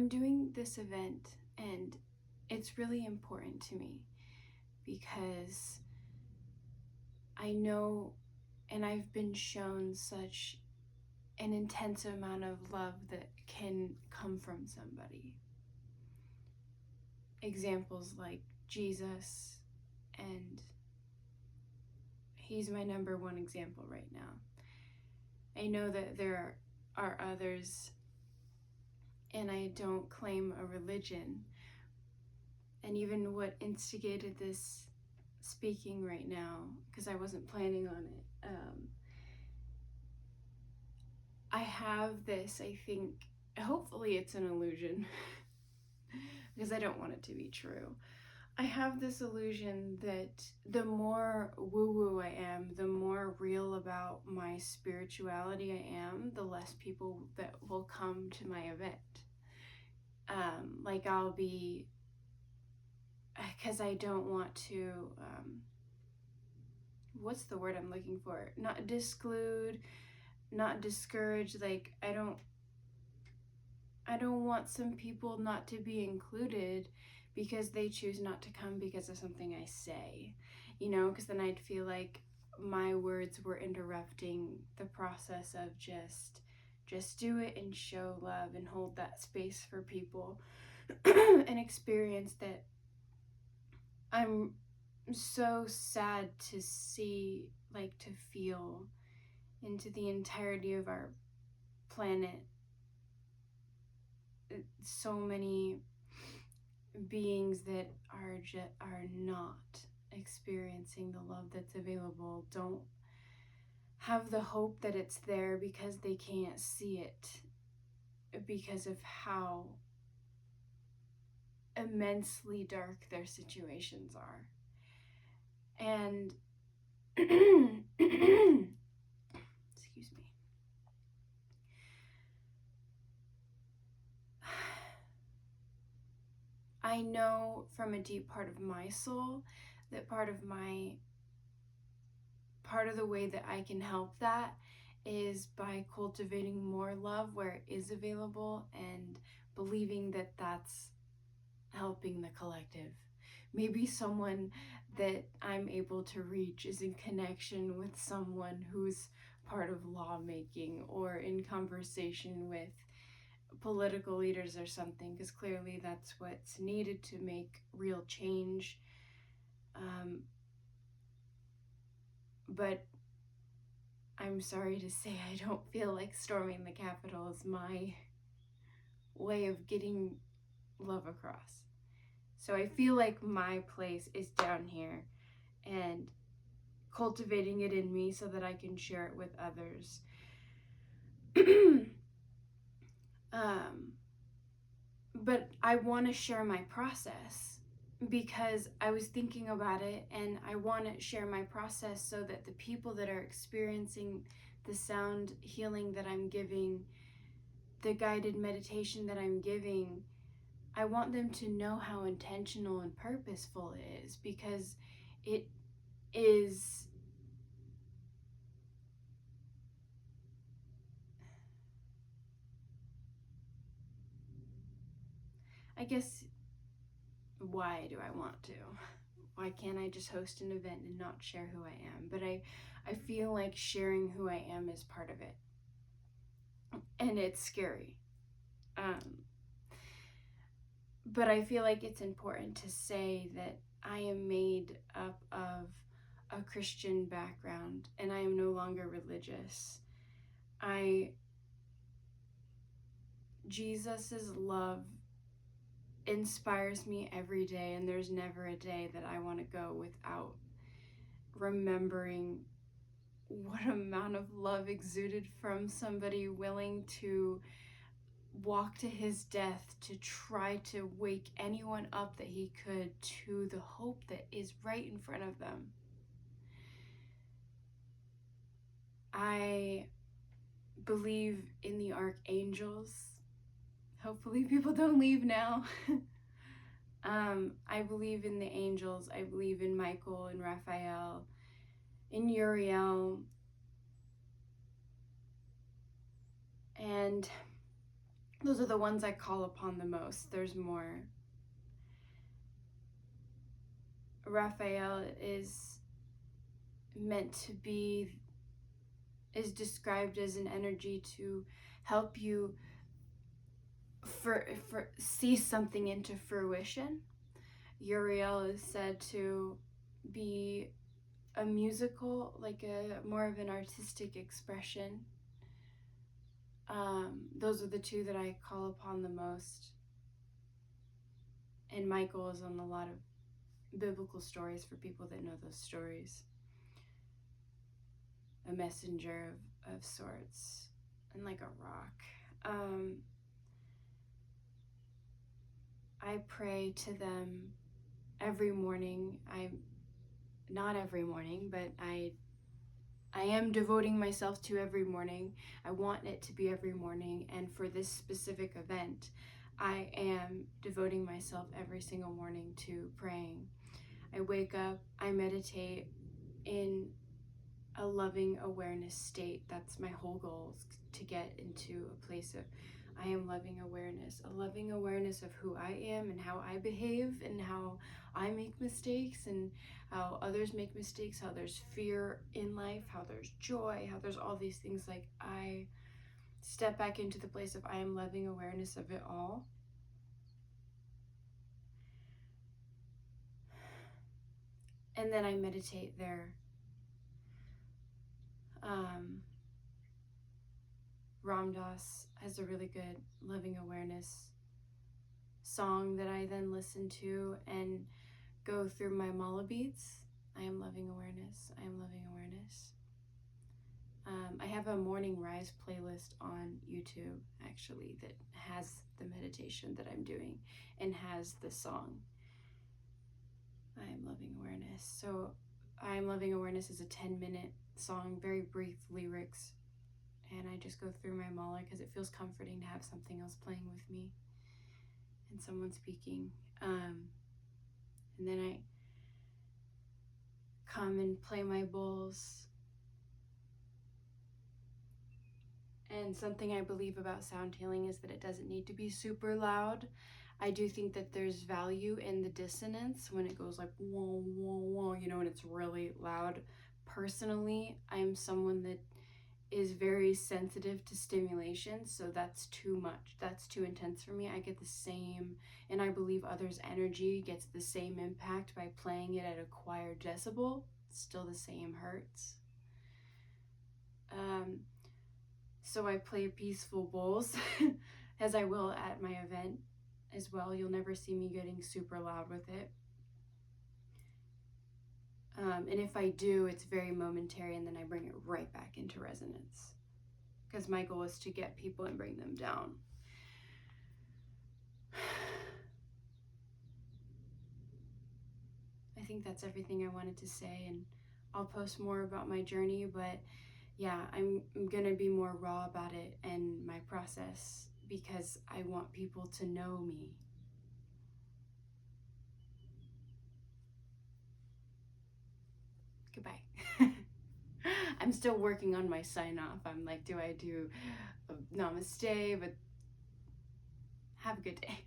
I'm doing this event, and it's really important to me because I know and I've been shown such an intense amount of love that can come from somebody. Examples like Jesus, and he's my number one example right now. I know that there are others, and I don't claim a religion. And even what instigated this speaking right now, because I wasn't planning on it, I have this, I think, hopefully it's an illusion, because I don't want it to be true. I have this illusion that the more woo-woo I am, the more real about my spirituality I am, the less people that will come to my event. Like I'll be, because I don't want to, what's the word I'm looking for? Not disclude, not discourage. Like I don't want some people not to be included because they choose not to come because of something I say, because then I'd feel like my words were interrupting the process of just do it and show love and hold that space for people. An experience that I'm so sad to see, like to feel into the entirety of our planet. So many beings that are not experiencing the love that's available, don't have the hope that it's there because they can't see it, because of how immensely dark their situations are. And excuse me. I know from a deep part of my soul that part of the way that I can help that is by cultivating more love where it is available and believing that that's helping the collective. Maybe someone that I'm able to reach is in connection with someone who's part of lawmaking or in conversation with political leaders or something, because clearly that's what's needed to make real change. But I'm sorry to say I don't feel like storming the Capitol is my way of getting love across. So I feel like my place is down here and cultivating it in me so that I can share it with others. But I want to share my process because I was thinking about it, and I want to share my process so that the people that are experiencing the sound healing that I'm giving, the guided meditation that I'm giving, I want them to know how intentional and purposeful it is, because it is I guess, why do I want to? Why can't I just host an event and not share who I am? But I feel like sharing who I am is part of it. And it's scary. But I feel like it's important to say that I am made up of a Christian background, and I am no longer religious. Jesus's love inspires me every day, and there's never a day that I want to go without remembering what amount of love exuded from somebody willing to walk to his death to try to wake anyone up that he could to the hope that is right in front of them. I believe in the archangels. Hopefully people don't leave now. I believe in the angels. I believe in Michael and Raphael, in Uriel. And those are the ones I call upon the most. There's more. Raphael is meant to be, is described as an energy to help you for see something into fruition. Uriel is said to be a musical, like a more of an artistic expression. Those are the two that I call upon the most. And Michael is on a lot of biblical stories for people that know those stories. A messenger of sorts, and like a rock. I pray to them every morning. Not every morning, but I am devoting myself to every morning. I want it to be every morning, and for this specific event, I am devoting myself every single morning to praying. I wake up, I meditate in a loving awareness state. That's my whole goal, to get into a place of I am loving awareness, a loving awareness of who I am and how I behave and how I make mistakes and how others make mistakes, how there's fear in life, how there's joy, how there's all these things. Like, I step back into the place of I am loving awareness of it all. And then I meditate there. Ram Dass has a really good loving awareness song that I then listen to and go through my mala beats. I am loving awareness. I am loving awareness. I have a morning rise playlist on YouTube, actually, that has the meditation that I'm doing and has the song. I am loving awareness. So I am loving awareness is a 10-minute song, very brief lyrics. And I just go through my mala because it feels comforting to have something else playing with me and someone speaking. And then I come and play my bowls. And something I believe about sound healing is that it doesn't need to be super loud. I do think that there's value in the dissonance when it goes like whoa, whoa, whoa, you know, and it's really loud. Personally, I'm someone that is very sensitive to stimulation, so that's too much. That's too intense for me. I get the same, and I believe others' energy gets the same impact by playing it at a choir decibel. It's still the same hertz. So I play peaceful bowls, as I will at my event as well. You'll never see me getting super loud with it. And if I do, it's very momentary, and then I bring it right back into resonance. Because my goal is to get people and bring them down. I think that's everything I wanted to say, and I'll post more about my journey, but yeah, I'm gonna be more raw about it and my process because I want people to know me. Goodbye. I'm still working on my sign off. I'm like, do I do a namaste? But have a good day.